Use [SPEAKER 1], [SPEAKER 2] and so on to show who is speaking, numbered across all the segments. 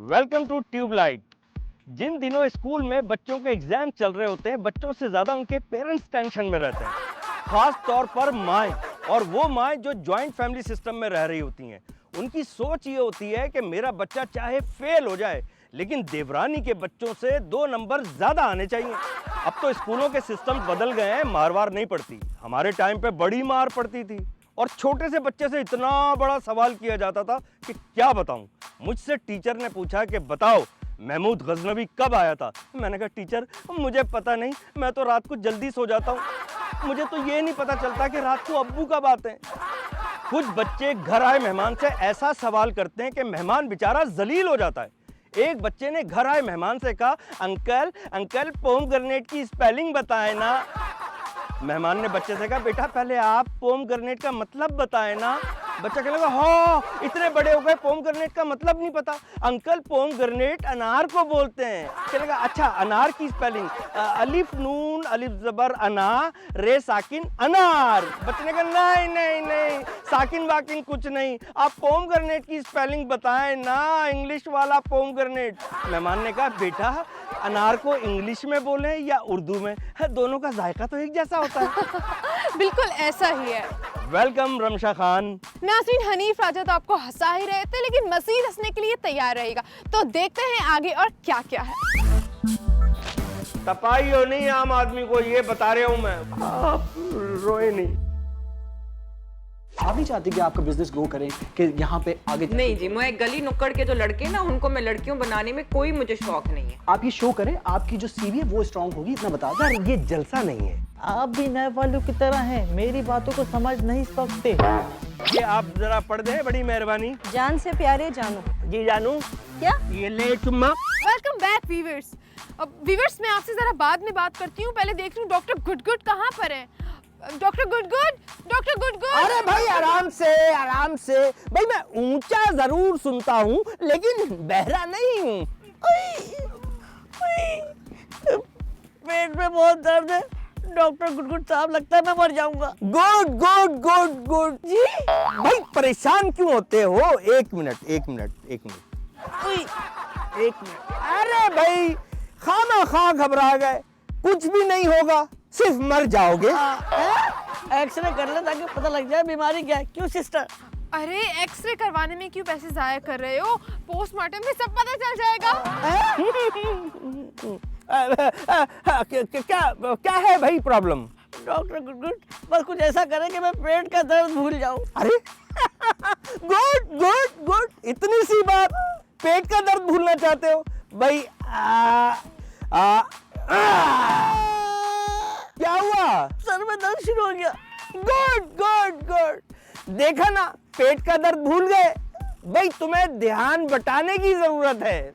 [SPEAKER 1] Welcome to tubelight. जिन दिनों school में बच्चों के एग्जाम चल रहे होते हैं, बच्चों से ज्यादा उनके पेरेंट्स टेंशन में रहते हैं, खास तौर पर माएँ। और वो माएँ जो जॉइंट फैमिली सिस्टम में रह रही होती हैं, उनकी सोच ये होती है कि मेरा बच्चा चाहे फेल हो जाए, लेकिन देवरानी के बच्चों से 2 नंबर ज्यादा आने चाहिए। अब तो स्कूलों के सिस्टम बदल गए हैं, मार वार नहीं पड़ती। हमारे टाइम पे बड़ी मार पड़ती थी और छोटे से बच्चे से इतना बड़ा सवाल किया जाता था कि क्या बताऊं। मुझसे टीचर ने पूछा कि बताओ महमूद गजनवी कब आया था। मैंने कहा टीचर मुझे पता नहीं, मैं तो रात को जल्दी सो जाता हूँ, मुझे तो ये नहीं पता चलता कि रात को अब्बू कब आते हैं। कुछ बच्चे घर आए मेहमान से ऐसा सवाल करते हैं कि मेहमान बेचारा जलील हो जाता है। एक बच्चे ने घर आए मेहमान से कहा, अंकल अंकल पोमग्रेनेट की स्पेलिंग बताए ना। मेहमान ने बच्चे से कहा, बेटा पहले आप पोमग्रेनेट का मतलब बताए ना। बच्चा कहने लगा, हाँ इतने बड़े हो गए पोमग्रेनेट का मतलब नहीं पता। अंकल पोमग्रेनेट अनार को बोलते हैं। कहने लगा, अच्छा अनार की स्पेलिंग अलिफ नून अलिफ जबर अना रे साकिन अनार। बच्चे ने कहा, नहीं नहीं नहीं साकिन वाकिन कुछ नहीं, आप पोमग्रेनेट की स्पेलिंग बताएं ना, इंग्लिश वाला पोमग्रेनेट। मेहमान ने कहा, बेटा अनार को इंग्लिश में बोले या उर्दू में, दोनों का जायका तो एक जैसा होता है।
[SPEAKER 2] बिल्कुल ऐसा ही है।
[SPEAKER 1] वेलकम रमशा खान।
[SPEAKER 2] नाज़रीन, हनीफ राजा तो आपको हंसा ही रहे थे, लेकिन मज़ीद हंसने के लिए तैयार रहेगा। तो देखते हैं आगे और क्या क्या है।
[SPEAKER 1] तपाई हो नहीं आम आदमी को, ये बता रहा हूं मैं, आप रोए नहीं।
[SPEAKER 3] आप नहीं चाहती कि आपका बिजनेस ग्रो करे, कि यहाँ पे आगे
[SPEAKER 4] नहीं जी, मैं गली नुक्कड़ के जो लड़के ना, उनको मैं लड़कियों बनाने में कोई मुझे शौक नहीं है।
[SPEAKER 3] आप ये शो करें, आपकी जो सीवी है वो स्ट्रांग होगी, इतना बता दो।
[SPEAKER 1] यार ये जलसा नहीं है।
[SPEAKER 5] आप भी नए वालों की तरह हैं, मेरी बातों को समझ नहीं सकते।
[SPEAKER 1] ये आप जरा पढ़ दे, बड़ी मेहरबानी।
[SPEAKER 5] जान से प्यारे जानू।
[SPEAKER 1] जी जानू।
[SPEAKER 5] क्या?
[SPEAKER 1] ये ले चुम्मा।
[SPEAKER 2] Welcome back viewers. व्यूअर्स, मैं आपसे जरा बाद में बात करती हूँ, पहले देख लूँ डॉक्टर गुडगुड कहाँ पर है। Doctor good good, doctor good good.
[SPEAKER 1] अरे भाई आराम से आराम से, भाई मैं ऊंचा जरूर सुनता हूँ लेकिन बहरा नहीं हूँ।
[SPEAKER 5] पेट में बहुत दर्द है डॉक्टर गुडगुड साहब, लगता है मैं मर जाऊंगा।
[SPEAKER 1] गुड गुड गुड गुड जी। भाई परेशान क्यों होते हो? एक मिनट एक मिनट एक मिनट एक मिनट। अरे भाई खाना खा घबरा गए, कुछ भी नहीं होगा, सिर्फ मर जाओगे।
[SPEAKER 5] एक्सरे कर ले ताकि पता लग जाए बीमारी क्या है। क्यों सिस्टर?
[SPEAKER 2] अरे एक्सरे करवाने में क्यों पैसे जाया कर रहे हो? पोस्टमार्टम में सब पता चल जाएगा।
[SPEAKER 1] क्या है भाई प्रॉब्लम?
[SPEAKER 5] डॉक्टर गुडगुड बस कुछ ऐसा करे कि मैं पेट का दर्द भूल जाऊं।
[SPEAKER 1] अरे गुड गुड गुड, इतनी सी बात, पेट का दर्द भूलना चाहते हो भाई? क्या हुआ?
[SPEAKER 5] सर में दर्द शुरू हो गया।
[SPEAKER 1] गुड गुड गुड, देखा ना, पेट का दर्द भूल गए। भाई तुम्हें ध्यान बटाने की जरूरत है।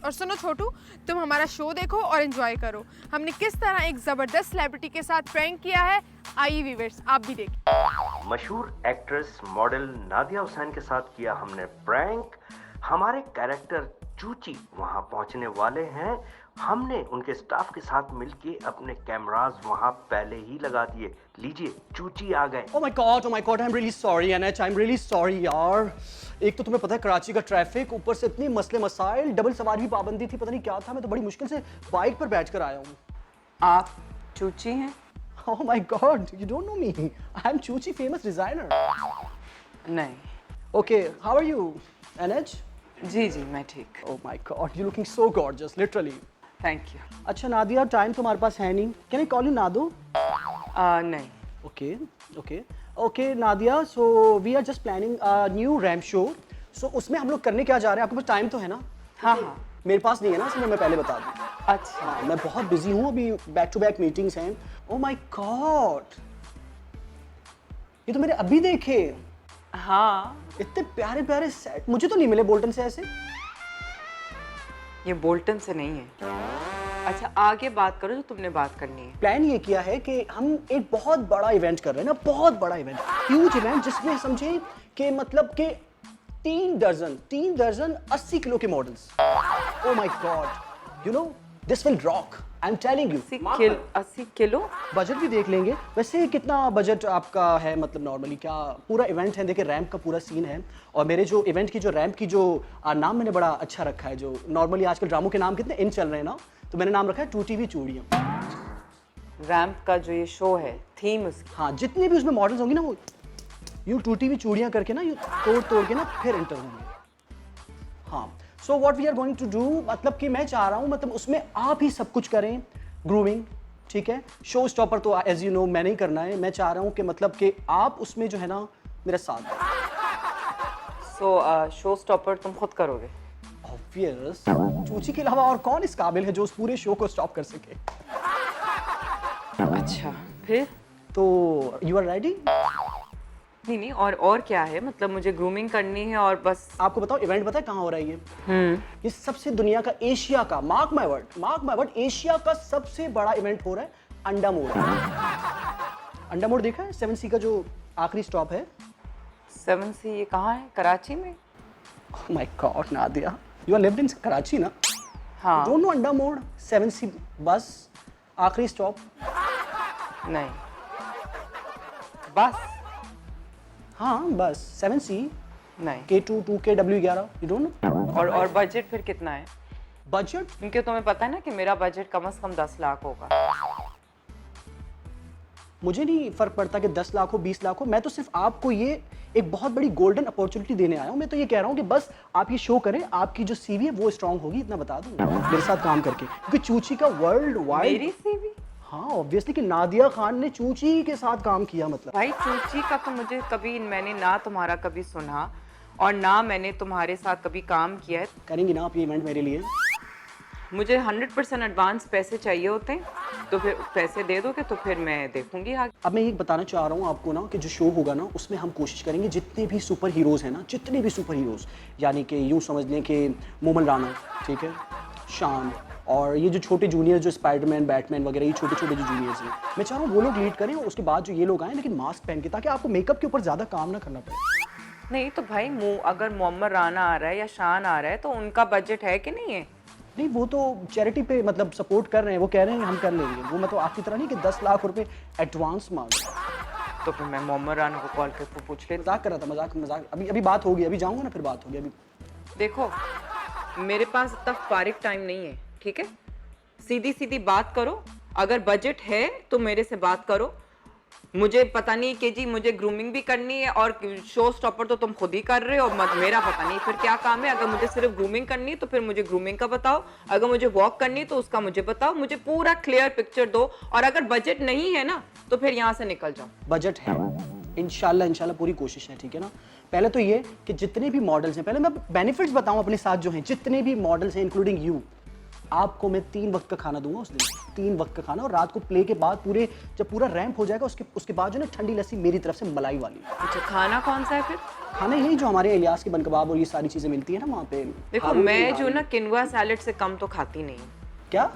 [SPEAKER 2] और सुनो छोटू, तुम हमारा शो देखो और एंजॉय करो। हमने किस तरह एक जबरदस्त सेलिब्रिटी के साथ प्रैंक किया है, आइए व्यूअर्स आप भी देखिए।
[SPEAKER 6] मशहूर एक्ट्रेस मॉडल नादिया हुसैन के साथ किया हमने प्रैंक। हमारे कैरेक्टर
[SPEAKER 1] चूची वहां पहुंचने वाले हैं। हमने उनके स्टाफ के साथ मिलके अपने कैमरास वहां पहले ही लगा दिए। लीजिए, चूची आ गए।
[SPEAKER 3] Oh my God, I'm really sorry, NH, I'm really sorry यार। एक तो तुम्हें पता है कराची का ट्रैफिक, ऊपर से इतनी मसले मसाइल, डबल सवारी भी पाबंदी थी, पता नहीं क्या था। मैं तो बड़ी मुश्किल से बाइक पर बैठ कर आया हूँ।
[SPEAKER 4] आप चूची हैं?
[SPEAKER 3] Oh my God, you don't know me. I'm Chuchi, famous designer.
[SPEAKER 4] नहीं।
[SPEAKER 3] Okay, how are you, NH?
[SPEAKER 4] जी जी मैं ठीक।
[SPEAKER 3] Oh my God, you're looking so gorgeous, literally.
[SPEAKER 4] Thank you.
[SPEAKER 3] अच्छा नादिया, टाइम तुम्हारे पास है नहीं। Can I call you Nado?
[SPEAKER 4] नहीं।
[SPEAKER 3] Okay, Nadia. So we are just planning a new ramp show. So उसमें हम लोग करने क्या जा रहे हैं? आपके पास टाइम तो है ना?
[SPEAKER 4] हाँ हाँ।
[SPEAKER 3] मेरे पास नहीं है ना, इसलिए मैं पहले बता दूँ।
[SPEAKER 4] अच्छा।
[SPEAKER 3] हाँ, मैं बहुत बिजी हूँ, अभी बैक टू बैक मीटिंग्स हैं। Oh my God, ये तो मैंने अभी देखे।
[SPEAKER 4] हाँ,
[SPEAKER 3] इतने प्यारे प्यारे सेट मुझे तो नहीं मिले बोल्टन से ऐसे।
[SPEAKER 4] ये बोल्टन से नहीं है। अच्छा आगे बात करो जो तुमने बात करनी है।
[SPEAKER 3] प्लान ये किया है कि हम एक बहुत बड़ा इवेंट कर रहे हैं ना, बहुत बड़ा इवेंट, ह्यूज इवेंट, जिसमें समझे कि मतलब कि 3 दर्जन 80 किलो के models. Oh my God, you know this will rock, I am telling you.
[SPEAKER 4] 80 kilo?
[SPEAKER 3] Budget भी देख लेंगे। वैसे कितना बजट आपका है, मतलब नॉर्मली क्या पूरा इवेंट है? देखिए रैंप का पूरा सीन है, और मेरे जो इवेंट की जो रैंप की जो नाम मैंने बड़ा अच्छा रखा है, जो नॉर्मली आजकल ड्रामों के नाम कितने इन चल रहे हैं ना, तो मैंने नाम रखा है टूटी हुई चूड़ियाँ।
[SPEAKER 4] रैंप का जो ये शो है, थीम उसकी।
[SPEAKER 3] हाँ, जितने भी उसमें मॉडल्स होंगी ना, वो यूँ टूटी हुई चूड़ियाँ करके ना, यूँ तोड़ के ना फिर एंटर होंगे। हाँ, so what we are going to do, मतलब कि मैं चाह रहा हूँ मतलब उसमें आप ही सब कुछ करें, ग्रूमिंग, ठीक है। शो स्टॉपर तो एज यू नो मैंने ही करना है। मैं चाह रहा हूँ कि मतलब कि आप उसमें जो है ना मेरा साथ दें।
[SPEAKER 4] सो शो स्टॉपर तुम खुद करोगे?
[SPEAKER 3] ऑब्वियस, चूची के अलावा और कौन इस काबिल है जो उस पूरे शो को स्टॉप कर सके।
[SPEAKER 4] अच्छा, फिर?
[SPEAKER 3] तो यू आर रेडी?
[SPEAKER 4] नहीं, और क्या है? मतलब मुझे ग्रूमिंग करनी है और बस।
[SPEAKER 3] आपको बताओ इवेंट पता है कहाँ हो रहा है ये सबसे दुनिया का, एशिया का, मार्क माय वर्ड, एशिया का सबसे बड़ा इवेंट हो रहा है अंडा मोड़। अंडा मोड़ देखा है? 7C का जो आखिरी स्टॉप है।
[SPEAKER 4] 7C ये कहाँ है? कराची में?
[SPEAKER 3] Oh my God, Nadia, you are lived in Karachi ना?
[SPEAKER 4] हाँ।
[SPEAKER 3] Don't know अंडा मोड़, 7C बस आखिरी स्टॉप।
[SPEAKER 4] नहीं, बस?
[SPEAKER 3] हाँ बस 7C,
[SPEAKER 4] नहीं।
[SPEAKER 3] K2 2KW11, you don't know?
[SPEAKER 4] और बजट फिर कितना है?
[SPEAKER 3] बजट
[SPEAKER 4] क्योंकि तुम्हें पता है ना कि मेरा बजट कम से कम 10 लाख होगा।
[SPEAKER 3] मुझे नहीं फर्क पड़ता कि 10 लाख हो 20 लाख हो, मैं तो सिर्फ आपको ये एक बहुत बड़ी गोल्डन अपॉर्चुनिटी देने आया हूँ। मैं तो ये कह रहा हूँ कि बस आप ये शो करें, आपकी जो सीवी है वो स्ट्रांग होगी, इतना बता दूँ मेरे साथ काम करके, क्योंकि चूची का वर्ल्ड वाइड।
[SPEAKER 4] मेरी सीवी?
[SPEAKER 3] हाँ ऑब्वियसली कि नादिया खान ने चूची के साथ काम किया। मतलब
[SPEAKER 4] भाई चूची का तो मुझे कभी, मैंने ना तुम्हारा कभी सुना और ना मैंने तुम्हारे साथ कभी काम किया है।
[SPEAKER 3] करेंगी ना आप ये इवेंट मेरे लिए?
[SPEAKER 4] मुझे 100% एडवांस पैसे चाहिए होते हैं, तो फिर पैसे दे दोगे तो फिर मैं देखूंगी आगे।
[SPEAKER 3] अब मैं ये बताना चाह रहा हूँ आपको ना कि जो शो होगा ना उसमें हम कोशिश करेंगे जितने भी सुपर हीरोज़ हैं ना, जितने भी सुपर हीरोज़, यानी कि यूँ समझ लें कि मोमन राना, ठीक है, शान, और ये जो छोटे जूनियर जो स्पाइडरमैन, बैटमैन वगैरह, ये छोटे छोटे जो जूनियर्स हैं, मैं चाह रहा हूँ वो लोग लीड करें, और उसके बाद जो ये लोग आएँ लेकिन मास्क पहन के, ताकि आपको मेकअप के ऊपर ज़्यादा काम ना करना पड़े।
[SPEAKER 4] नहीं तो भाई अगर मोहम्मद राना आ रहा है या शान आ रहा है तो उनका बजट है कि नहीं है?
[SPEAKER 3] नहीं, वो तो चैरिटी पे मतलब सपोर्ट कर रहे हैं, वो कह रहे हैं हम कर लेंगे। वो मतलब आपकी तरह नहीं कि 10 लाख रुपए एडवांस मांग।
[SPEAKER 4] तो फिर मैं मोहम्मद राना को कॉल करके पूछ लेती।
[SPEAKER 3] मजाक कर रहा था, मजाक। अभी बात होगी, अभी जाऊंगा ना फिर बात होगी। अभी
[SPEAKER 4] देखो मेरे पास इतना फारिग टाइम नहीं है, ठीक है? सीधी सीधी बात करो, अगर बजट है तो मेरे से बात करो। मुझे पता नहीं कि जी मुझे ग्रूमिंग भी करनी है और शो स्टॉपर तो तुम खुद ही कर रहे हो, मेरा पता नहीं फिर क्या काम है। अगर मुझे सिर्फ ग्रूमिंग करनी है तो फिर मुझे ग्रूमिंग का बताओ, अगर मुझे वॉक करनी है तो उसका मुझे बताओ, मुझे पूरा क्लियर पिक्चर दो। और अगर बजट नहीं है ना तो फिर यहाँ से निकल जाओ।
[SPEAKER 3] बजट है, इंशाल्लाह पूरी कोशिश है, ठीक है ना। पहले तो ये कि जितने भी मॉडल्स हैं, पहले मैं बेनिफिट्स बताऊं अपने साथ जो हैं, जितने भी मॉडल्स हैं इंक्लूडिंग यू, आपको मैं 3 वक्त का खाना दूंगा उस दिन, 3 वक्त का खाना, और रात को प्ले के बाद जब पूरा रैंप हो जाएगा उसके बाद जो ना ठंडी लस्सी मेरी तरफ से मलाई वाली।
[SPEAKER 4] अच्छा, खाना कौन सा है फिर?
[SPEAKER 3] खाना यही जो हमारे इलियास के बन कबाब और ये सारी चीजें मिलती है ना वहाँ पे।
[SPEAKER 4] देखो मैं जो ना किनुआ सैलेड से कम तो खाती नहीं।
[SPEAKER 3] क्या?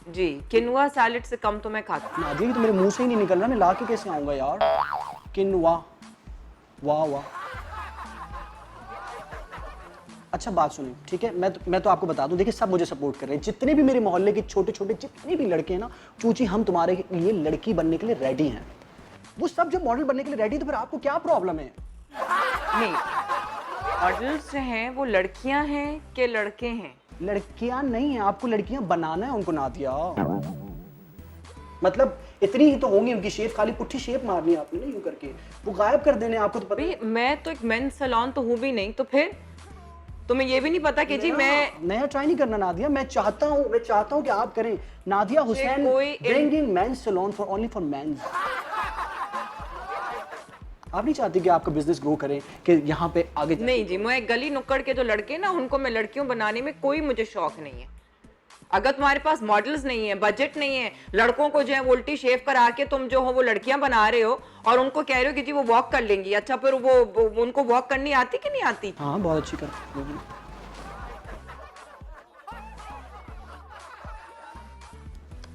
[SPEAKER 4] जी, किनुआ सैलेड से कम तो मैं खाती।
[SPEAKER 3] नादिया, तो मेरे मुंह से ही नहीं निकल रहा, मैं ला के कैसे आऊंगा यार? किनुआ, वाह वाह। अच्छा बात सुनिए, ठीक है, मैं तो आपको बता दूं, देखिए सब मुझे सपोर्ट कर रहे हैं, जितने भी मेरे मोहल्ले के छोटे छोटे जितने भी लड़के हैं ना, चूची हम तुम्हारे लिए लड़की बनने के लिए रेडी हैं। वो सब जो मॉडल बनने के लिए रेडी, तो फिर आपको क्या प्रॉब्लम है?
[SPEAKER 4] नहीं, मॉडल्स हैं वो लड़कियां हैं कि लड़के हैं?
[SPEAKER 3] लड़कियां नहीं है, आपको लड़कियां बनाना है उनको, नादिया। मतलब इतनी ही तो होंगी उनकी शेप, खाली पुट्ठी शेप मारनी है आपने ना यूं करके, वो गायब कर देने, आपको तो पता
[SPEAKER 4] भाई मैं तो एक मेंस सैलून तो हूँ भी नहीं, तो फिर तुम्हें ये भी नहीं पता कि जी मैं
[SPEAKER 3] नया ट्राई नहीं करना नादिया, मैं चाहता हूँ कि आप करें। Nadia Hussain bringing mens salon for only for mens. आप नहीं चाहती कि आपका बिजनेस ग्रो करे, कि यहाँ पे आगे
[SPEAKER 4] नहीं जी, मैं गली नुक्कड़ के जो लड़के ना उनको मैं लड़कियों बनाने में कोई मुझे शौक नहीं है। अगर तुम्हारे पास मॉडल्स नहीं है, बजट नहीं है, लड़कों को जो है उल्टी शेव करा के तुम जो हो वो लड़कियां बना रहे हो और उनको कह रहे हो कि जी वो वॉक कर लेंगी, अच्छा फिर वो उनको वॉक करनी आती कि नहीं आती?
[SPEAKER 3] हाँ बहुत अच्छी कर।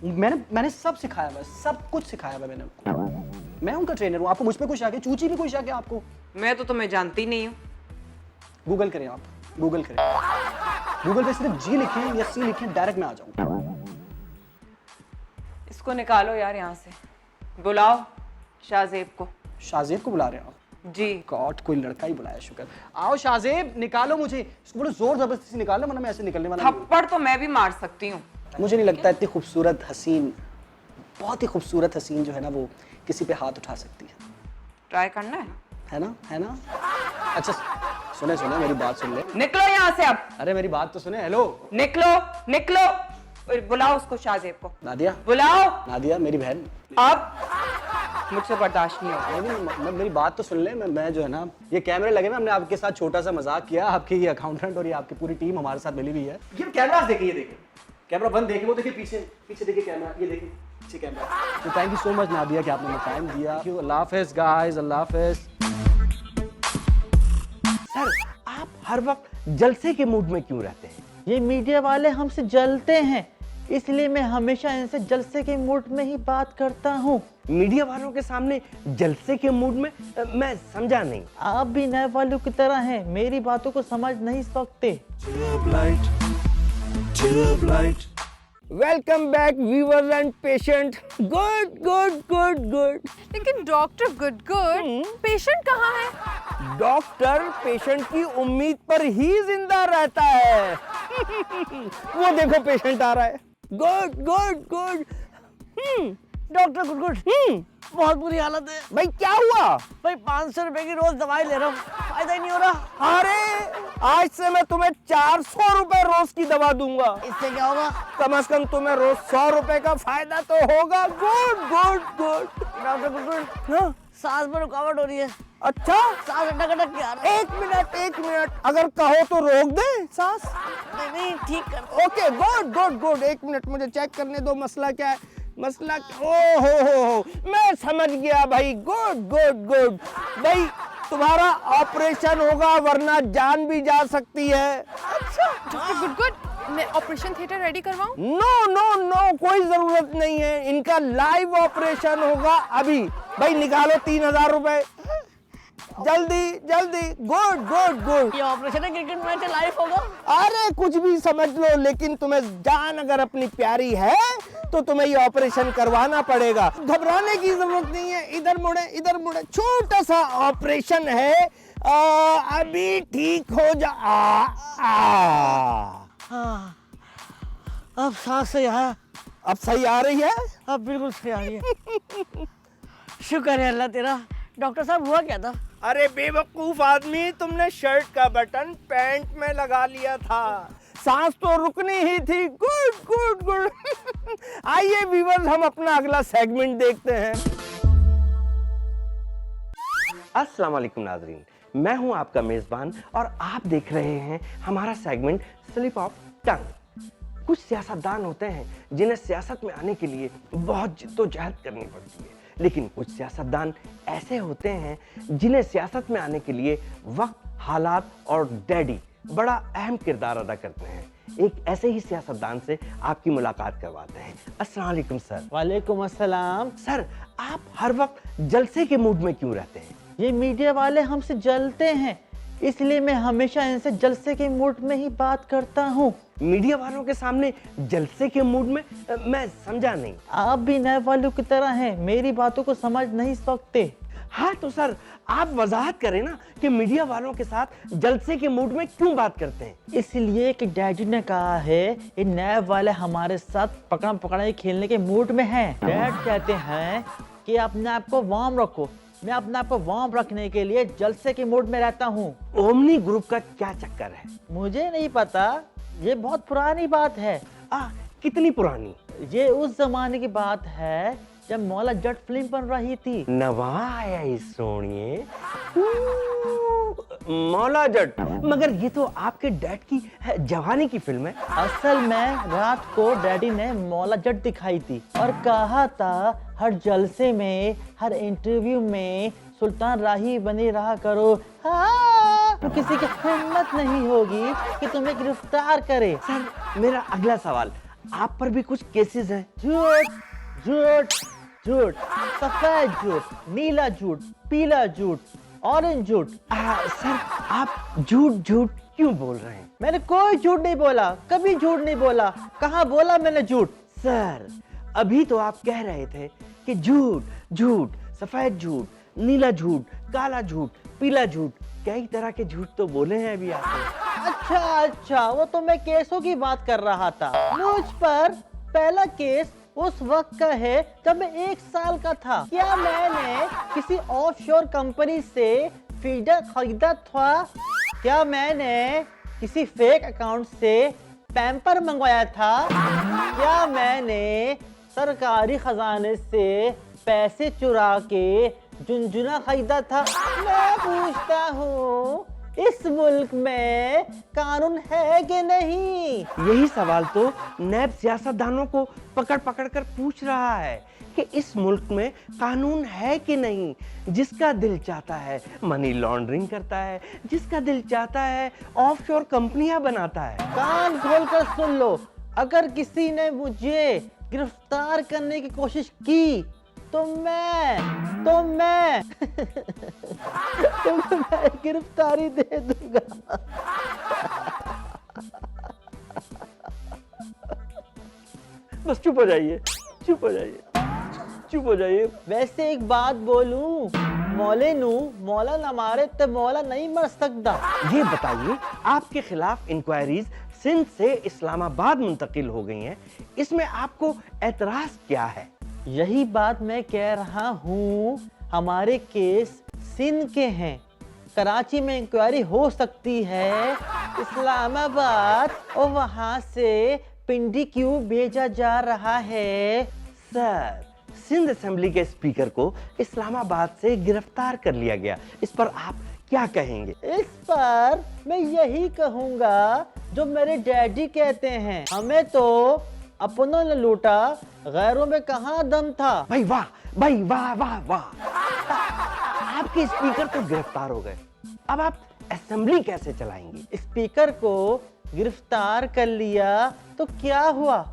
[SPEAKER 3] मैंने सब सिखाया हुआ, सब कुछ सिखाया हुआ मैंने उनको। मैं उनका ट्रेनर हूँ। आपको मुझ पे कोई शक है? चूची भी कोई शक है आपको?
[SPEAKER 4] मैं तो तुम्हें जानती नहीं हूँ।
[SPEAKER 3] गूगल करें आप, गूगल करें, गूगल पे सिर्फ जी लिखें या सी लिखें, डायरेक्ट मैं आ जाऊंगा।
[SPEAKER 4] इसको निकालो यार यहाँ से, बुलाओ शाहजेब को।
[SPEAKER 3] शाहजेब को बुला रहे हैं आप?
[SPEAKER 4] जी
[SPEAKER 3] गॉड, कोई लड़का ही बुलाया, शुक्र। आओ शाहजेब, निकालो मुझे इसको, बड़े जोर जबरदस्ती से निकालो, वरना मैं ऐसे निकलने वाला नहीं।
[SPEAKER 4] थप्पड़ तो मैं भी मार सकती हूँ।
[SPEAKER 3] मुझे नहीं लगता इतनी खूबसूरत हसीन, बहुत ही खूबसूरत हसीन जो है ना, वो किसी पे हाथ उठा सकती है।
[SPEAKER 4] ट्राई करना
[SPEAKER 3] है ना, है ना? अच्छा सुने सुने, मेरी बात सुन ले।
[SPEAKER 4] निकलो यहाँ से अब।
[SPEAKER 3] अरे मेरी बात तो सुने। हेलो,
[SPEAKER 4] निकलो निकलो, बुलाओ उसको, शाहजेब को
[SPEAKER 3] नादिया,
[SPEAKER 4] बुलाओ।
[SPEAKER 3] नादिया मेरी बहन,
[SPEAKER 4] अब मुझसे बर्दाश्त नहीं होगा।
[SPEAKER 3] नहीं, मेरी बात तो सुन ले। मैं जो है ना, ये कैमरे लगे ना, हमने आपके साथ छोटा सा मजाक किया। आपकी ये अकाउंटेंट और ये आपकी पूरी टीम हमारे साथ मिली हुई है। ये कैमरा देखिए, ये देखिए कैमरा बंद, देखिए वो देखिए पीछे, पीछे देखिए कैमरा, ये देखिए पीछे कैमरा। तो thank you so much Nadia कि आपने मुझे टाइम दिया। अल्लाह हाफिज़ गाइस, अल्लाह हाफिज़।
[SPEAKER 1] सर आप हर वक्त जलसे के मूड में क्यों रहते हैं?
[SPEAKER 5] ये मीडिया वाले हमसे जलते हैं, इसलिए मैं हमेशा इनसे जलसे के मूड में ही बात करता हूँ।
[SPEAKER 1] मीडिया वालों के सामने जलसे के मूड में? मैं समझा नहीं।
[SPEAKER 5] आप भी नए वालों की तरह हैं, मेरी बातों को समझ नहीं सकते।
[SPEAKER 1] Welcome back viewers and patient. Good good good good.
[SPEAKER 2] लेकिन डॉक्टर गुड गुड, पेशेंट कहाँ है?
[SPEAKER 1] डॉक्टर पेशेंट की उम्मीद पर ही जिंदा रहता है। वो देखो पेशेंट आ रहा है। Good good good.
[SPEAKER 5] Doctor good, बहुत बुरी हालत है
[SPEAKER 1] भाई क्या हुआ?
[SPEAKER 5] भाई। 500 रुपए की रोज दवाई ले रहा हूँ, फायदा ही नहीं हो रहा।
[SPEAKER 1] अरे आज से मैं तुम्हें 400 रुपए रोज की दवा दूंगा।
[SPEAKER 5] इससे क्या होगा?
[SPEAKER 1] कम से कम तुम्हें रोज 100 रुपए का फायदा तो होगा। Good good good.
[SPEAKER 5] Doctor good, सांस में रुकावट हो रही है।
[SPEAKER 1] अच्छा,
[SPEAKER 5] सांस अटक अटक के आ रहा है।
[SPEAKER 1] एक मिनट, अगर कहो तो रोक दे सांस।
[SPEAKER 5] नहीं ठीक कर।
[SPEAKER 1] Okay good good good. 1 minute मुझे चेक करने दो, मसला क्या है। मसला ओ हो, मैं समझ गया भाई। गुड गुड गुड भाई, तुम्हारा ऑपरेशन होगा वरना जान भी जा सकती है।
[SPEAKER 2] अच्छा डॉक्टर गुड गुड, मैं ऑपरेशन थिएटर रेडी करवाऊं?
[SPEAKER 1] नो नो नो, कोई जरूरत नहीं है। इनका लाइव ऑपरेशन होगा अभी। भाई निकालो 3000 रुपए जल्दी जल्दी। Good good good.
[SPEAKER 5] ये ऑपरेशन है, क्रिकेट मैच लाइव होगा?
[SPEAKER 1] अरे कुछ भी समझ लो, लेकिन तुम्हें जान अगर अपनी प्यारी है तो तुम्हें ये ऑपरेशन करवाना पड़ेगा। घबराने की जरूरत नहीं है। इधर मुड़े, छोटा सा ऑपरेशन है। अभी ठीक हो जा।
[SPEAKER 5] हाँ, अब सांस सही आया।
[SPEAKER 1] अब सही आ रही है?
[SPEAKER 5] अब बिल्कुल सही आ रही है। शुक्र है अल्लाह तेरा। डॉक्टर साहब हुआ क्या था?
[SPEAKER 1] अरे बेवकूफ आदमी, तुमने शर्ट का बटन पैंट में लगा लिया था। सांस तो रुकनी ही थी। Good good good. आइए व्यूअर्स, हम अपना अगला सेगमेंट देखते हैं। अस्सलाम वालेकुम नाजरीन, मैं हूं आपका मेजबान और आप देख रहे हैं हमारा सेगमेंट स्लिप ऑफ टंग। कुछ सियासतदान होते हैं जिन्हें सियासत में आने के लिए बहुत जिद्दोजहद करनी पड़ती है, लेकिन कुछ सियासतदान ऐसे होते हैं जिन्हें सियासत में आने के लिए वक्त, हालात और डैडी बड़ा अहम किरदार अदा करते हैं। एक ऐसे ही सियासतदान से आपकी मुलाकात करवाते हैं। अस्सलाम वालेकुम सर।
[SPEAKER 5] वालेकुम अस्सलाम।
[SPEAKER 1] सर आप हर वक्त जलसे के मूड में क्यों रहते हैं?
[SPEAKER 5] ये मीडिया वाले हमसे जलते हैं, इसलिए मैं हमेशा इनसे जलसे के मूड में ही बात करता हूँ।
[SPEAKER 1] मीडिया वालों के सामने जलसे के मूड में? मैं समझा नहीं।
[SPEAKER 5] आप भी नए वालों की तरह हैं, मेरी बातों को समझ नहीं सकते।
[SPEAKER 1] हाँ तो सर आप वजाहत करें ना कि मीडिया वालों के साथ जलसे के मूड में क्यों बात करते हैं?
[SPEAKER 5] इसलिए कि डैडी ने कहा है ये नए वाले हमारे साथ पकड़म पकड़ाई खेलने के मूड में हैं। डैड कहते हैं कि अपने आप को वार्म रखो। मैं अपने आप को वार्म रखने के लिए जलसे के मूड में रहता हूँ।
[SPEAKER 1] ओमनी ग्रुप का क्या चक्कर है?
[SPEAKER 5] मुझे नहीं पता, ये बहुत पुरानी बात है।
[SPEAKER 1] कितनी पुरानी?
[SPEAKER 5] ये उस जमाने की बात है जब मौला जट फिल्म बन रही थी।
[SPEAKER 1] नवाया सोनिए मौला जट, मगर ये तो आपके डैड की जवानी की फिल्म है।
[SPEAKER 5] असल में रात को डैडी ने मौला जट दिखाई थी और कहा था हर जलसे में, हर इंटरव्यू में सुल्तान राही बने रहा करो। हाँ, तो किसी की हिम्मत नहीं होगी कि तुम्हें गिरफ्तार करे।
[SPEAKER 1] सर मेरा अगला सवाल, आप पर भी कुछ केसेस हैं?
[SPEAKER 5] झूठ झूठ झूठ, सफेद झूठ, नीला झूठ, पीला झूठ, ऑरेंज झूठ।
[SPEAKER 1] सर आप झूठ झूठ क्यों बोल रहे हैं?
[SPEAKER 5] मैंने कोई झूठ नहीं बोला, कभी झूठ नहीं बोला। कहाँ बोला मैंने झूठ?
[SPEAKER 1] सर अभी तो आप कह रहे थे कि झूठ झूठ, सफेद झूठ, नीला झूठ, काला झूठ, पीला झूठ, कई तरह के झूठ तो बोले हैं अभी आपने।
[SPEAKER 5] अच्छा, वो तो मैं केसों की बात कर रहा था। मुझ पर पहला केस उस वक्त का है जब मैं 1 साल का था। क्या मैंने किसी ऑफशोर कंपनी से फीडर खरीदा था? क्या मैंने किसी फेक अकाउंट से पैम्पर मंगवाया था? क्या मैंने सरकारी खजाने से पैसे चुरा के झुनझुना खरीदा था? मैं पूछता हूँ इस मुल्क में कानून है कि नहीं?
[SPEAKER 1] यही सवाल तो नैब सियासतदानों को पकड़ पकड़ कर पूछ रहा है कि इस मुल्क में कानून है कि नहीं। जिसका दिल चाहता है मनी लॉन्ड्रिंग करता है, जिसका दिल चाहता है ऑफशोर कंपनियां बनाता है।
[SPEAKER 5] कान खोलकर सुन लो, अगर किसी ने मुझे गिरफ्तार करने की कोशिश की तो मैं तो मैं गिरफ्तारी दे दूंगा।
[SPEAKER 1] बस चुप हो जाइए, चुप हो जाइए, चुप हो जाइए।
[SPEAKER 5] वैसे एक बात बोलूं, मौले नू मौला न मारे तो मौला नहीं मर सकता।
[SPEAKER 1] ये बताइए आपके खिलाफ इंक्वायरीज सिंध से इस्लामाबाद मुंतकिल हो गई हैं, इसमें आपको एतराज क्या है?
[SPEAKER 5] यही बात मैं कह रहा हूँ, हमारे केस सिंध के हैं। कराची में इंक्वायरी हो सकती है, इस्लामाबाद और वहाँ से पिंडी क्यों भेजा जा रहा है?
[SPEAKER 1] सर सिंध असेंबली के स्पीकर को इस्लामाबाद से गिरफ्तार कर लिया गया, इस पर आप क्या कहेंगे?
[SPEAKER 5] इस पर मैं यही कहूँगा जो मेरे डैडी कहते हैं, हमें तो अपनों ने लूटा, गैरों में कहाँ दम था।
[SPEAKER 1] भाई वाह, भाई वाह वाह वाह। आपके स्पीकर तो गिरफ्तार हो गए, अब आप असेंबली कैसे चलाएंगे?
[SPEAKER 5] स्पीकर को गिरफ्तार कर लिया तो क्या हुआ,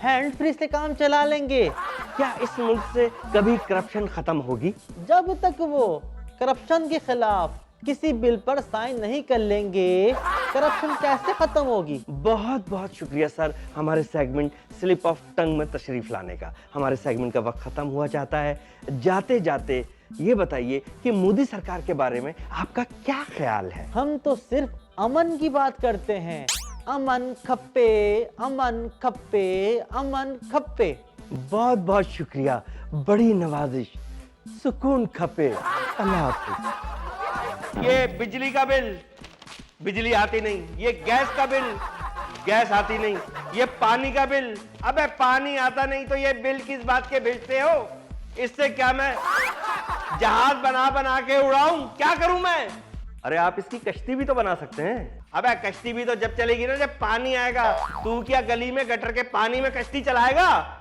[SPEAKER 5] हैंड फ्री से काम चला लेंगे।
[SPEAKER 1] क्या इस मुल्क से कभी करप्शन खत्म होगी?
[SPEAKER 5] जब तक वो करप्शन के खिलाफ किसी बिल पर साइन नहीं कर लेंगे, करप्शन कैसे खत्म होगी?
[SPEAKER 1] बहुत बहुत शुक्रिया सर हमारे सेगमेंट स्लिप ऑफ टंग में तशरीफ लाने का। हमारे सेगमेंट का वक्त खत्म हुआ चाहता है। जाते जाते ये बताइए कि मोदी सरकार के बारे में आपका क्या ख्याल है?
[SPEAKER 5] हम तो सिर्फ अमन की बात करते हैं, अमन खप्पे, अमन खप्पे, अमन खप्पे।
[SPEAKER 1] बहुत बहुत शुक्रिया, बड़ी नवाजिश, सुकून खपे। अल्लाह हाफिज। ये बिजली का बिल, बिजली आती नहीं। ये गैस का बिल, गैस आती नहीं। ये पानी का बिल, अबे पानी आता नहीं तो ये बिल किस बात के भेजते हो? इससे क्या मैं जहाज बना बना के उड़ाऊं? क्या करूं मैं? अरे आप इसकी कश्ती भी तो बना सकते हैं। अबे कश्ती भी तो जब चलेगी ना जब पानी आएगा। तू क्या गली में गटर के पानी में कश्ती चलाएगा?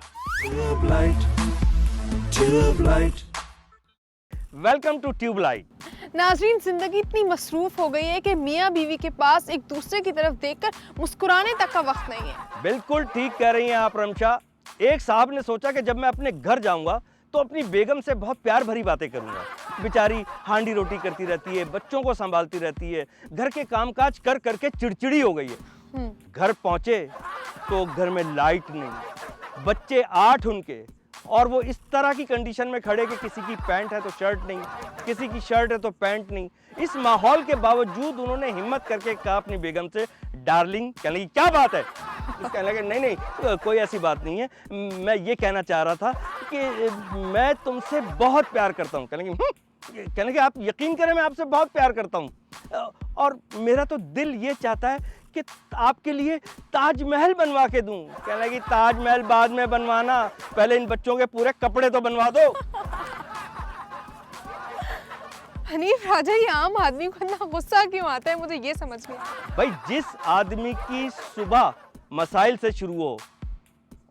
[SPEAKER 1] Welcome to Tubelight.
[SPEAKER 2] नाजरीन, जिंदगी इतनी मसरूफ हो गई है कि मियाँ बीवी के पास एक दूसरे की तरफ देखकर मुस्कुराने तक का वक्त नहीं है।
[SPEAKER 1] बिल्कुल ठीक कह रही हैं आप रमशा। एक साहब ने सोचा कि जब मैं अपने घर जाऊंगा तो अपनी बेगम से बहुत प्यार भरी बातें करूंगा। बेचारी हांडी रोटी करती रहती है, बच्चों को संभालती रहती है, घर के कामकाज कर करके चिड़चिड़ी हो गई है। घर पहुंचे तो घर में लाइट नहीं, बच्चे 8 उनके, और वो इस तरह की कंडीशन में खड़े कि किसी की पैंट है तो शर्ट नहीं, किसी की शर्ट है तो पैंट नहीं। इस माहौल के बावजूद उन्होंने हिम्मत करके कहा अपनी बेगम से, डार्लिंग, कहने लगी क्या बात है? कहने लगे नहीं नहीं कोई ऐसी बात नहीं है, मैं ये कहना चाह रहा था कि मैं तुमसे बहुत प्यार करता हूँ। कहने लगे आप यकीन करें मैं आपसे बहुत प्यार करता हूँ, और मेरा तो दिल ये चाहता है कि आपके लिए ताजमहल बनवा के दूं। कहने लगी ताजमहल बाद में बनवाना, पहले इन बच्चों के पूरे कपड़े तो बनवा दो।
[SPEAKER 2] हनीफ राजा, ये आम आदमी को इतना गुस्सा क्यों आता है, मुझे ये समझ नहीं आता।
[SPEAKER 1] भाई जिस आदमी की सुबह मसाइल से शुरू हो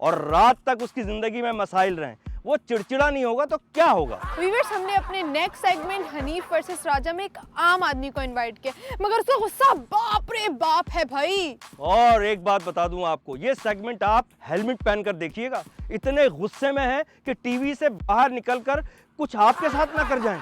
[SPEAKER 1] और रात तक उसकी जिंदगी में मसाइल रहें, वो चिड़चिड़ा नहीं होगा तो क्या होगा?
[SPEAKER 2] व्यूअर्स, हमने अपने नेक्स्ट सेगमेंट हनीफ वर्सेस राजा में एक आम आदमी को इनवाइट किया, मगर उसका गुस्सा बाप रे बाप है भाई।
[SPEAKER 1] और एक बात बता दूं आपको, ये सेगमेंट आप हेलमेट पहनकर देखिएगा, इतने गुस्से में है कि टीवी से बाहर निकलकर कुछ आपके साथ ना कर जाएं।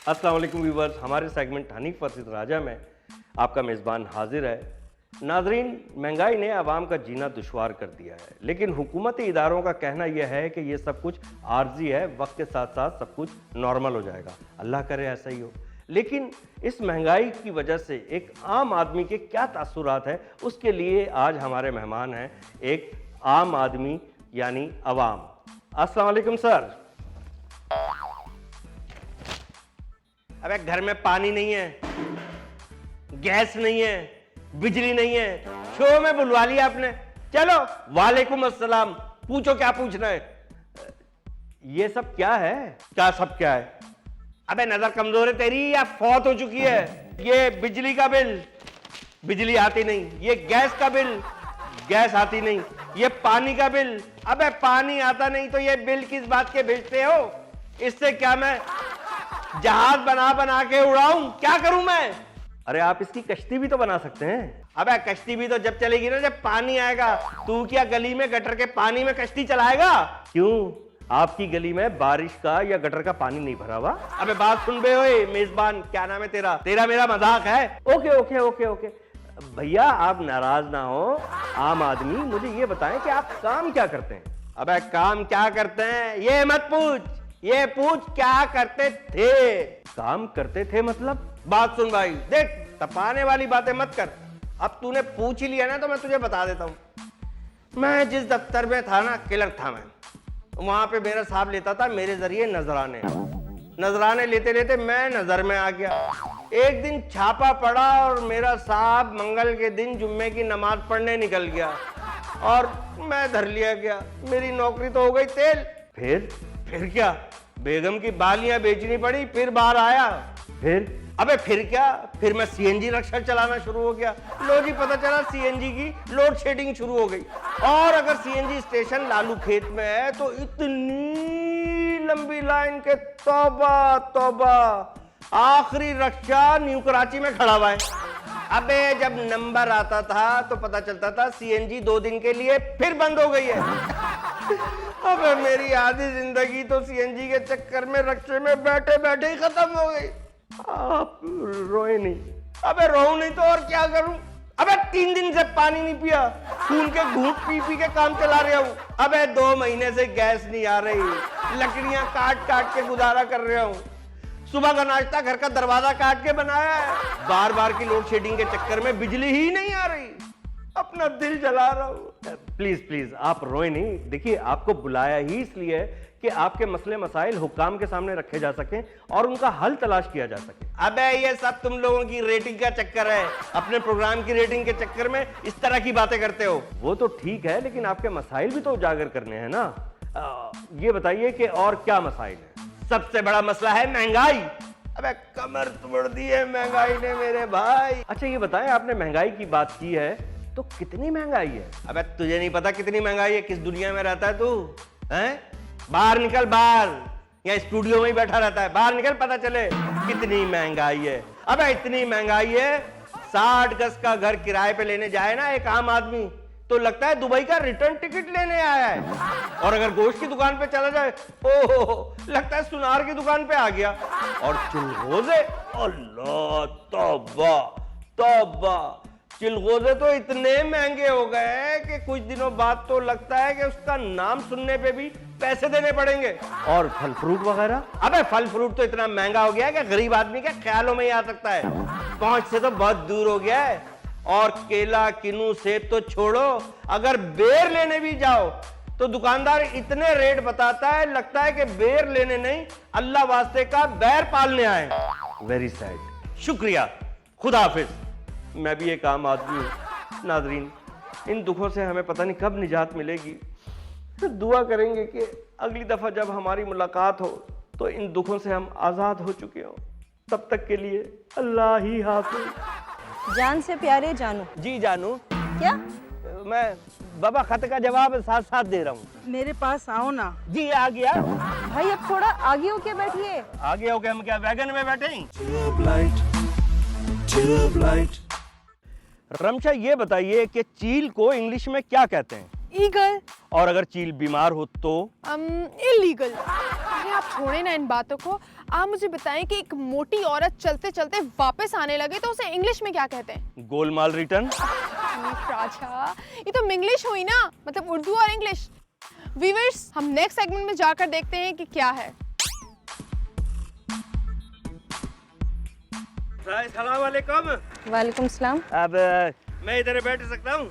[SPEAKER 1] अस्सलाम वालेकुम व्यूवर्स, हमारे सेगमेंट हनीफ वर्सेस राजा में आपका मेज़बान हाजिर है। नाजरीन, महंगाई ने आवाम का जीना दुश्वार कर दिया है, लेकिन हुकूमती इदारों का कहना यह है कि ये सब कुछ आर्जी है, वक्त के साथ साथ सब कुछ नॉर्मल हो जाएगा। अल्लाह करे ऐसा ही हो। लेकिन इस महंगाई की वजह से एक आम आदमी के क्या तासुरात है, उसके लिए आज हमारे मेहमान हैं एक आम आदमी यानी अवाम। अस्सलाम वालेकुम सर। अबे घर में पानी नहीं है, गैस नहीं है, बिजली नहीं है, शो में बुलवा लिया आपने। चलो वालेकुम अस्सलाम, पूछो क्या पूछना है। ये सब क्या है? क्या सब क्या है? अबे नजर कमजोर है तेरी या फौत हो चुकी है? ये बिजली का बिल, बिजली आती नहीं। ये गैस का बिल, गैस आती नहीं। ये पानी का बिल, अबे पानी आता नहीं तो ये बिल किस बात के भेजते हो? इससे क्या मैं जहाज बना बना के उड़ाऊं? क्या करूं मैं? अरे आप इसकी कश्ती भी तो बना सकते हैं। अबे कश्ती भी तो जब चलेगी ना जब पानी आएगा। तू क्या गली में गटर के पानी में कश्ती चलाएगा? क्यों, आपकी गली में बारिश का या गटर का पानी नहीं भरा हुआ? अबे बात सुन बे ओए मेजबान, क्या नाम है तेरा? तेरा मेरा मजाक है? ओके ओके ओके ओके भैया, आप नाराज ना हो। आम आदमी, मुझे ये बताएं कि आप काम क्या करते हैं? अबे काम क्या करते हैं ये मत पूछ, ये पूछ क्या करते थे। काम करते थे मतलब? बात सुन भाई, देख तपाने वाली बातें मत कर। अब तूने पूछ ही लिया ना तो मैं तुझे बता देता हूं। मैं जिस दफ्तर में था ना, क्लर्क था मैं, वहां पे मेरा साहब लेता था मेरे जरिए नजराने। नजराने लेते लेते मैं नजर में आ गया। एक दिन छापा पड़ा और मेरा साहब मंगल के दिन जुम्मे की नमाज पढ़ने निकल गया और मैं धर लिया गया। मेरी नौकरी तो हो गई तेल। फिर क्या, बेगम की बालियां बेचनी पड़ी, फिर बाहर आया। फिर अबे फिर क्या, फिर मैं सीएनजी रिक्शा चलाना शुरू हो गया। लो जी, पता चला सीएनजी की लोड शेडिंग शुरू हो गई। और अगर सीएनजी स्टेशन लालू खेत में है तो इतनी लंबी लाइन के तौबा तौबा, आखिरी रिक्शा न्यू कराची में खड़ा हुआ है। अबे जब नंबर आता था तो पता चलता था सीएनजी 2 दिन के लिए फिर बंद हो गई है। अबे मेरी आधी जिंदगी तो सीएनजी के चक्कर में रिक्शे में बैठे बैठे ही खत्म हो गई। आप रोए नहीं? अबे रो नहीं तो और क्या करूं? अबे 3 दिन से पानी नहीं पिया, खून के घूंट पी पी के काम चला रहा हूं। अबे 2 महीने से गैस नहीं आ रही, लकड़ियां काट काट के गुजारा कर रहा हूं। सुबह का नाश्ता घर का दरवाजा काट के बनाया है। बार बार की लोड शेडिंग के चक्कर में बिजली ही नहीं आ रही, अपना दिल जला रहा हूं। प्लीज प्लीज आप रोए नहीं। देखिए, आपको बुलाया ही इसलिए है कि आपके मसले मसाइल हुक्काम के सामने रखे जा सकें और उनका हल तलाश किया जा सके। अबे ये सब तुम लोगों की रेटिंग का चक्कर है। अपने प्रोग्राम की रेटिंग के चक्कर में इस तरह की बातें करते हो। वो तो ठीक है, लेकिन आपके मसाइल भी तो उजागर करने हैं ना। ये बताइए कि और क्या मसाइल है? सबसे बड़ा मसला है महंगाई। अबे कमर तोड़ दी है महंगाई ने मेरे भाई। अच्छा ये बताएं, आपने महंगाई की बात की है तो कितनी महंगाई है? अबे तुझे नहीं पता कितनी महंगाई है? किस दुनिया में रहता है तू? हैं? बाहर निकल बाहर। या स्टूडियो में ही बैठा रहता है? बाहर निकल, पता चले कितनी महंगाई है। अबे इतनी महंगाई है, 60 गज का घर किराए पे लेने जाए ना एक आम आदमी तो लगता है दुबई का रिटर्न टिकट लेने आया है। और अगर गोश्त की दुकान पे चला जाए, ओहो, लगता है सुनार की दुकान पे आ गया। और चिलगोजे, अल्लाह तौबा तौबा, चिलगोजे तो इतने महंगे हो गए कि कुछ दिनों बाद तो लगता है कि उसका नाम सुनने पे भी पैसे देने पड़ेंगे। और फल फ्रूट वगैरह, अबे फल फ्रूट तो इतना महंगा हो गया है कि गरीब आदमी के ख्यालों में ही आ सकता है, पहुंच से तो बहुत दूर हो गया है। और केला, किन्नू, सेब तो छोड़ो, अगर बेर लेने भी जाओ तो दुकानदार इतने रेट बताता है, लगता है कि बेर लेने नहीं, अल्लाह वास्ते का बैर पालने आए। Very sad. शुक्रिया, खुदा हाफिज। मैं भी एक आम आदमी हूँ। नाजरीन, इन दुखों से हमें पता नहीं कब निजात मिलेगी। दुआ करेंगे कि अगली दफा जब हमारी मुलाकात हो तो इन दुखों से हम आजाद हो चुके हो। तब तक के लिए अल्लाह ही हाफिज।
[SPEAKER 6] जान से प्यारे जानू।
[SPEAKER 1] जी जानू।
[SPEAKER 6] क्या?
[SPEAKER 1] मैं बाबा खत का जवाब साथ साथ दे रहा हूँ।
[SPEAKER 5] मेरे पास आओ ना।
[SPEAKER 1] जी आ गया।
[SPEAKER 6] भाई अब थोड़ा आगे होके बैठिए।
[SPEAKER 1] आगे हो के हम क्या वैगन में बैठे हैं? रमशा ये बताइए कि चील को इंग्लिश में क्या कहते हैं?
[SPEAKER 2] ईगल।
[SPEAKER 1] और अगर चील बीमार हो तो?
[SPEAKER 2] इलीगल। अरे आप छोड़े ना इन बातों को, आप मुझे बताएं कि एक मोटी औरत चलते चलते वापस आने लगे तो उसे इंग्लिश में क्या कहते हैं?
[SPEAKER 1] गोलमाल रिटर्न।
[SPEAKER 2] राजा, ये तो इंग्लिश हुई ना, मतलब उर्दू और इंग्लिश। व्यूअर्स, हम नेक्स्ट सेगमेंट में जाकर देखते हैं कि क्या है।
[SPEAKER 1] अस्सलाम वालेकुम।
[SPEAKER 6] वालेकुम सलाम।
[SPEAKER 1] अब मैं इधर बैठ सकता हूँ?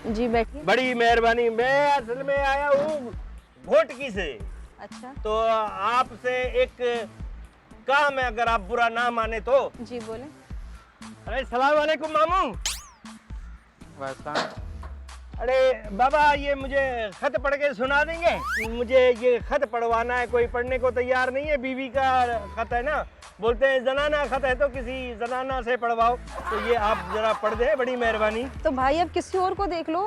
[SPEAKER 6] जी बैठिए।
[SPEAKER 1] बड़ी मेहरबानी। मैं असल में आया हूँ भोटकी से।
[SPEAKER 6] अच्छा।
[SPEAKER 1] तो आपसे एक काम है, अगर आप बुरा ना माने तो।
[SPEAKER 6] जी बोले।
[SPEAKER 1] अरे सलाम वालेकुम मामू। अरे बाबा, ये मुझे खत पढ़ के सुना देंगे? मुझे ये खत पढ़वाना है, कोई पढ़ने को तैयार नहीं है। बीवी का खत है ना, बोलते हैं जनाना खत है तो किसी जनाना से पढ़वाओ। तो ये आप जरा पढ़ दें, बड़ी मेहरबानी।
[SPEAKER 6] तो भाई अब किसी और को देख लो।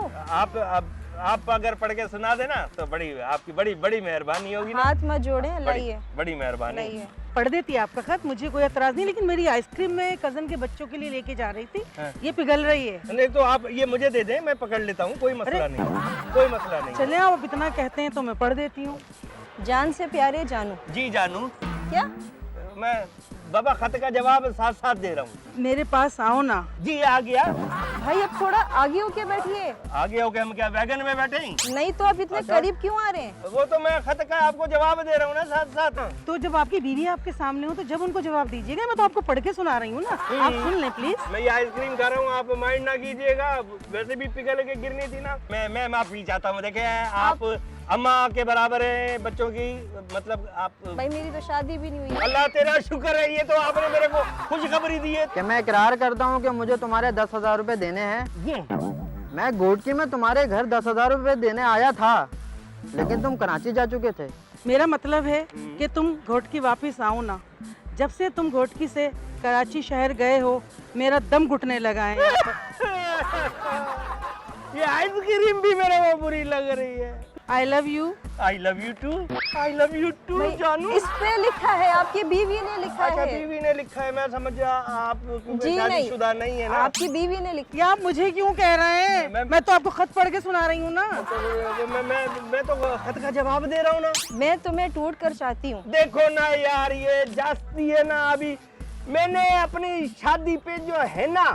[SPEAKER 1] आप अगर पढ़ के सुना देना तो बड़ी आपकी बड़ी बड़ी मेहरबानी होगी ना।
[SPEAKER 6] हाथ मत जोड़े, लाइए।
[SPEAKER 1] बड़ी मेहरबानी।
[SPEAKER 6] लाइए।
[SPEAKER 5] पढ़ देती है आपका खत, मुझे कोई एतराज नहीं, लेकिन मेरी आइसक्रीम में कजन के बच्चों के लिए लेके जा रही थी।
[SPEAKER 1] हाँ।
[SPEAKER 5] ये पिघल रही है।
[SPEAKER 1] नहीं तो आप ये मुझे दे दें, मैं पकड़ लेता हूँ, कोई मसला नहीं, कोई मसला नहीं।
[SPEAKER 5] चले आप इतना कहते हैं तो मैं पढ़ देती हूँ।
[SPEAKER 6] जान से प्यारे जानू।
[SPEAKER 1] जी जानू।
[SPEAKER 6] क्या?
[SPEAKER 1] मैं बाबा खत का जवाब साथ साथ दे रहा हूँ।
[SPEAKER 5] मेरे पास आओ ना।
[SPEAKER 1] जी आ गया।
[SPEAKER 6] भाई अब थोड़ा आगे होके बैठिए।
[SPEAKER 1] आगे हो के हम क्या वैगन में बैठे हैं?
[SPEAKER 6] नहीं तो आप इतने
[SPEAKER 1] अच्छा।
[SPEAKER 6] करीब क्यों आ रहे हैं?
[SPEAKER 1] वो तो मैं खत का आपको जवाब दे रहा हूँ ना साथ साथ।
[SPEAKER 5] तो जब आपकी बीवी आपके सामने हो तो जब उनको जवाब दीजिएगा, मैं तो आपको पढ़ के सुना रही हूँ ना, आप सुन लें प्लीज।
[SPEAKER 1] मैं ये आइसक्रीम खा रहा हूँ, आप माइंड ना कीजिएगा, वैसे भी पिघल के गिरनी थी ना। मैं माफी चाहता हूँ। देखे आप अम्मा के बराबर है बच्चों की, मतलब आप।
[SPEAKER 6] भाई मेरी तो शादी भी नहीं हुई।
[SPEAKER 1] अल्लाह तेरा शुक्र है, ये तो आपने मेरे को खुशखबरी दी है।
[SPEAKER 7] कि मैं इकरार करता हूँ कि मुझे तुम्हारे 10,000 रुपए देने हैं। मैं घोटकी में तुम्हारे घर 10,000 रुपए देने आया था, लेकिन तुम कराची जा चुके थे।
[SPEAKER 5] मेरा मतलब है कि तुम घोटकी वापस आओ ना। जब से तुम घोटकी से कराची शहर गए हो, मेरा दम घुटने लगा है यहाँ पर।
[SPEAKER 1] ये आइसक्रीम भी मेरे को बुरी लग रही है।
[SPEAKER 5] I love you.
[SPEAKER 1] I love you too. I love you too
[SPEAKER 6] भाई,
[SPEAKER 1] जानू।
[SPEAKER 6] इस पे लिखा है, आपकी बीवी ने लिखा
[SPEAKER 1] अच्छा,
[SPEAKER 6] है।
[SPEAKER 1] बीवी ने लिखा है, मैं समझा आप
[SPEAKER 6] जी
[SPEAKER 1] शादीशुदा नहीं है ना।
[SPEAKER 6] आपकी बीवी ने लिखा।
[SPEAKER 5] ये आप मुझे क्यों कह रहे हैं? मैं तो आपको खत पढ़ के सुना रही हूँ ना।
[SPEAKER 1] तो मैं तो खत का जवाब दे रहा हूँ ना।
[SPEAKER 6] मैं तुम्हें टूट कर चाहती हूँ।
[SPEAKER 1] देखो ना यार, ये जास्ती है ना। अभी मैंने अपनी शादी पे जो है ना,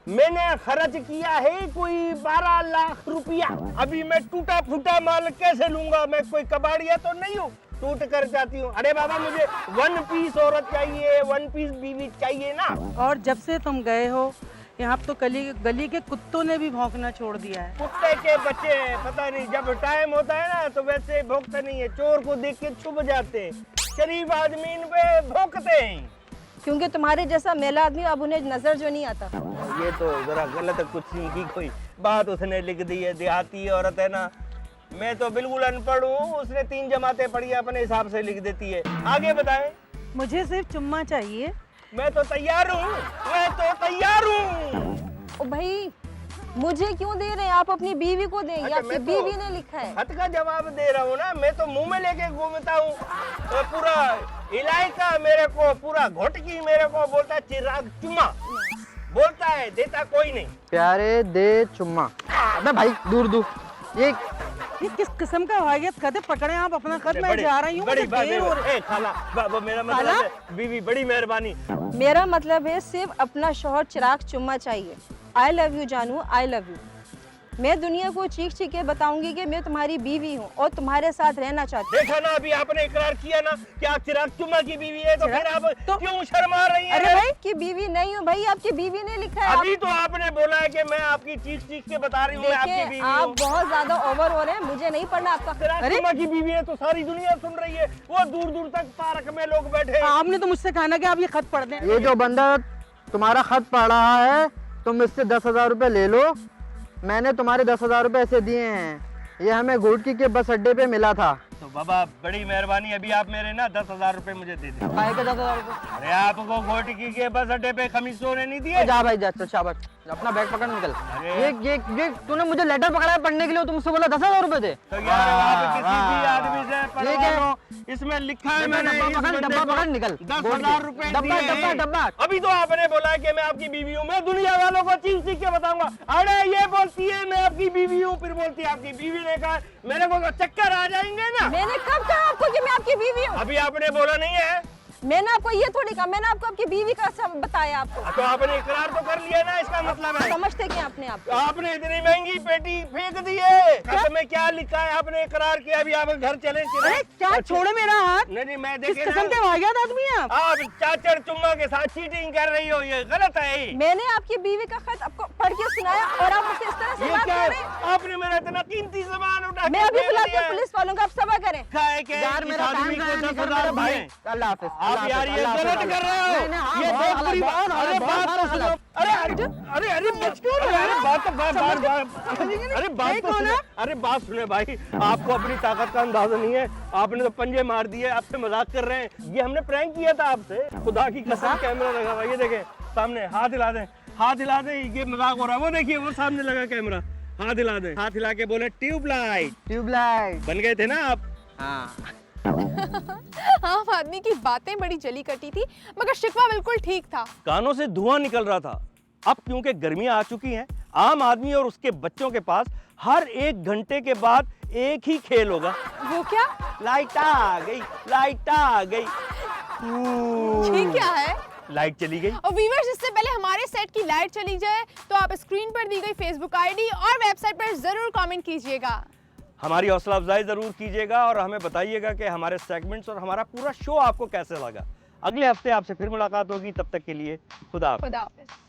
[SPEAKER 1] मैंने खर्च किया है कोई 12 लाख रुपया। अभी मैं टूटा फूटा माल कैसे लूंगा? मैं कोई कबाड़िया तो नहीं हूँ, टूट कर जाती हूँ। अरे बाबा, मुझे 1 पीस औरत चाहिए, 1 पीस बीवी चाहिए ना।
[SPEAKER 5] और जब से तुम गए हो, यहाँ तो गली के कुत्तों ने भी भौंकना छोड़ दिया है।
[SPEAKER 1] कुत्ते के बच्चे, पता नहीं, जब टाइम होता है ना तो वैसे भौंकते नहीं है। चोर को देख के छुप जाते हैं, शरीफ आदमी इन पे भौंकते हैं।
[SPEAKER 6] क्योंकि तुम्हारे जैसा मेला आदमी अब उन्हें नजर जो नहीं आता।
[SPEAKER 1] ये तो जरा गलत कुछ की कोई बात उसने लिख दी है। देहाती औरत है ना, मैं तो बिल्कुल अनपढ़ हूँ, उसने 3 जमातें पढ़ी, अपने हिसाब से लिख देती है। आगे बताएं।
[SPEAKER 5] मुझे सिर्फ चुम्मा चाहिए।
[SPEAKER 1] मैं तो तैयार हूँ, मैं तो तैयार हूँ।
[SPEAKER 6] ओ भाई, मुझे क्यों दे रहे हैं? आप अपनी बीवी को दें, ये
[SPEAKER 1] अच्छा,
[SPEAKER 6] आपकी
[SPEAKER 1] मैं तो-
[SPEAKER 6] बीवी ने लिखा है।
[SPEAKER 1] खत का जवाब दे रहा हूँ ना, मैं तो मुंह में लेके घूमता हूँ। तो पूरा इलाका मेरे को, पूरा घोटकी मेरे को बोलता है चिराग चुम्मा, बोलता है, देता कोई नहीं।
[SPEAKER 7] प्यारे दे चुम्मा। अबे भाई दूर दूर। ये
[SPEAKER 5] किस किस्म का वाहियत खत है? पकड़े आप अपना खत, मैं
[SPEAKER 1] बड़ी-
[SPEAKER 5] जा रही हूँ,
[SPEAKER 1] बड़ी
[SPEAKER 5] मुझे
[SPEAKER 1] बात
[SPEAKER 5] देर हो रही है।
[SPEAKER 1] ए, खाला, मेरा मतलब है, बीवी बड़ी मेहरबानी।
[SPEAKER 6] मेरा मतलब है सिर्फ अपना शौहर चिराग चुम्मा चाहिए। आई लव यू जानू, आई लव यू। मैं दुनिया को चीख चीख के बताऊंगी कि मैं तुम्हारी बीवी हूँ और तुम्हारे साथ रहना चाहती हूँ।
[SPEAKER 1] देखा ना, अभी आपने इकरार किया ना कि आप चिराग चुम्मा की बीवी है, तो फिर आप क्यों शर्मा रही हैं?
[SPEAKER 6] अरे भाई की बीवी नहीं हूँ भाई, आपकी बीवी ने लिखा है।
[SPEAKER 1] अभी तो आपने बोला है कि मैं आपकी चीख चीख के बता रही हूँ, मैं आपकी
[SPEAKER 6] देखिए
[SPEAKER 1] बीवी
[SPEAKER 6] आप
[SPEAKER 1] हूँ।
[SPEAKER 6] बहुत ज्यादा ओवर हो रहे हैं, मुझे नहीं पढ़ना आपका।
[SPEAKER 1] चिराग चुम्मा की बीवी है तो सारी दुनिया सुन रही है, वो दूर दूर तक पार्क में लोग बैठे हैं।
[SPEAKER 5] आपने तो मुझसे कहा ना कि आप ये खत पढ़ दें।
[SPEAKER 7] ये जो बंदा तुम्हारा खत पढ़ रहा है, तुम इससे 10,000 रुपए ले लो। मैंने तुम्हारे 10,000 रुपए ऐसे दिए हैं, ये हमें घोटकी के बस अड्डे पे मिला था।
[SPEAKER 1] तो बाबा बड़ी मेहरबानी, अभी आप मेरे ना 10,000 रुपए मुझे दे दें।
[SPEAKER 7] भाई के 10,000 रुपए।
[SPEAKER 1] अरे आपको घोटकी के बस अड्डे पे खमीस सोने नहीं दिए?
[SPEAKER 7] जा भाई जा, चल शाबाश, अपना बैग पकड़ निकल।
[SPEAKER 1] अरे।
[SPEAKER 7] ये तूने मुझे लेटर पकड़ा है पढ़ने के लिए, तुम मुझसे बोला 10,000 रुपए दे।
[SPEAKER 1] तो यार आप किसी भी आदमी से
[SPEAKER 7] ये
[SPEAKER 1] पढ़वा
[SPEAKER 7] क्या?
[SPEAKER 1] लो, इसमें लिखा है मैंने इस
[SPEAKER 7] डब्बा
[SPEAKER 1] बंदे
[SPEAKER 7] पकड़,
[SPEAKER 1] को
[SPEAKER 7] पकड़ निकल।
[SPEAKER 1] 10,000 रुपए
[SPEAKER 7] डब्बा
[SPEAKER 1] दिए
[SPEAKER 7] डब्बा
[SPEAKER 1] हैं।
[SPEAKER 7] डब्बा।
[SPEAKER 1] अभी तो आपने बोला है कि मैं आपकी बीवी हूँ, मैं दुनिया वालों को चीख चीख के बताऊंगा। अरे ये बोलती है मैं आपकी बीवी हूँ, फिर बोलती है आपकी बीवी ने कहा, मेरे को तो चक्कर आ जाएंगे ना।
[SPEAKER 6] मैंने कब कहा आपको कि मैं आपकी बीवी हूँ?
[SPEAKER 1] अभी आपने बोला नहीं है,
[SPEAKER 6] मैंने आपको ये थोड़ी कहा, मैंने आपको आपकी बीवी का सब बताया आपको।
[SPEAKER 1] तो आपने इकरार तो कर लिया ना, इसका मतलब है
[SPEAKER 6] समझते क्या अपने आप को?
[SPEAKER 1] आपने इतनी महंगी पेटी फेंक दी है। खत में क्या लिखा है? आपने इकरार किया, अभी आप घर चले।
[SPEAKER 5] अरे क्या छोड़े मेरा हाथ?
[SPEAKER 1] नहीं नहीं, मैं
[SPEAKER 5] किस
[SPEAKER 1] देखे
[SPEAKER 5] किस्म के वाहियत आदमी हैं आप?
[SPEAKER 1] आप चाचड़ चुम्मा के साथ चीटिंग कर रही हो, ये गलत है।
[SPEAKER 6] मैंने आपकी बीवी का खत आपको पढ़ के सुनाया और आप मुझसे इस तरह से
[SPEAKER 1] ये
[SPEAKER 6] बात
[SPEAKER 1] क्या
[SPEAKER 6] कर
[SPEAKER 1] है?
[SPEAKER 6] रहे हैं?
[SPEAKER 1] आपने मेरा इतना कीमती सामान उठा
[SPEAKER 6] मैं
[SPEAKER 1] के
[SPEAKER 6] अभी
[SPEAKER 1] फेंक
[SPEAKER 6] बुलाती
[SPEAKER 1] दिया
[SPEAKER 6] हूँ
[SPEAKER 1] है।
[SPEAKER 6] पुलिस वालों को, आप सभा करें।
[SPEAKER 1] क्या है कि
[SPEAKER 7] यार
[SPEAKER 1] इस
[SPEAKER 7] मेरा
[SPEAKER 1] आदमी
[SPEAKER 7] टाइम
[SPEAKER 1] को
[SPEAKER 7] निकल
[SPEAKER 1] 10,000
[SPEAKER 7] भाई।
[SPEAKER 1] दिए।
[SPEAKER 7] अल्लाह हाफिज।
[SPEAKER 1] आप यार ये गलत कर रहे हो।
[SPEAKER 7] नहीं, हाँ,
[SPEAKER 1] ये
[SPEAKER 7] बहुत
[SPEAKER 1] बहुत बुरी
[SPEAKER 7] गलत,
[SPEAKER 1] बात।
[SPEAKER 7] बहुत
[SPEAKER 1] अरे
[SPEAKER 7] गलत,
[SPEAKER 1] बात
[SPEAKER 7] बहुत
[SPEAKER 1] तो सुनो।
[SPEAKER 7] गलत।
[SPEAKER 1] अरे अरे अरे अरे अरे बात सुने भाई, आपको अपनी ताकत का अंदाजा नहीं है। आपने तो पंजे मार दिए, आपसे मजाक कर रहे हैं। ये हमने प्रैंक किया था आपसे, खुदा की कसम। कैमरा लगा हुआ, ये देखें सामने, हाथ हिला दें, हाथ हिला दें, ये मजाक हो रहा है। वो देखिए वो सामने लगा कैमरा, हाथ हिला दें, हाथ हिला के बोले ट्यूबलाइट।
[SPEAKER 7] ट्यूबलाइट।
[SPEAKER 1] बन गए थे ना आप।
[SPEAKER 7] हाँ।
[SPEAKER 2] आम आदमी की बातें बड़ी जली कटी थी, मगर शिकवा बिल्कुल ठीक था।
[SPEAKER 1] कानों से धुआं निकल रहा था। अब क्योंकि गर्मियां आ चुकी हैं, आम आदमी और उसके बच्चों के पास हर 1 घंटे के बाद एक ही खेल होगा।
[SPEAKER 2] वो क्या?
[SPEAKER 1] लाइट आ गई, लाइट आ गई।
[SPEAKER 2] ये क्या है?
[SPEAKER 1] लाइट चली गई।
[SPEAKER 2] और व्यूअर्स, इससे पहले हमारे सेट की लाइट चली जाए तो आप स्क्रीन पर दी गई फेसबुक आईडी और वेबसाइट पर जरूर कमेंट कीजिएगा।
[SPEAKER 1] हमारी हौसला अफजाई जरूर कीजिएगा और हमें बताइएगा कि हमारे सेगमेंट्स और हमारा पूरा शो आपको कैसे लगा। अगले हफ्ते आपसे फिर मुलाकात होगी, तब तक के लिए खुदा हाफिज़।
[SPEAKER 2] खुदा हाफिज़।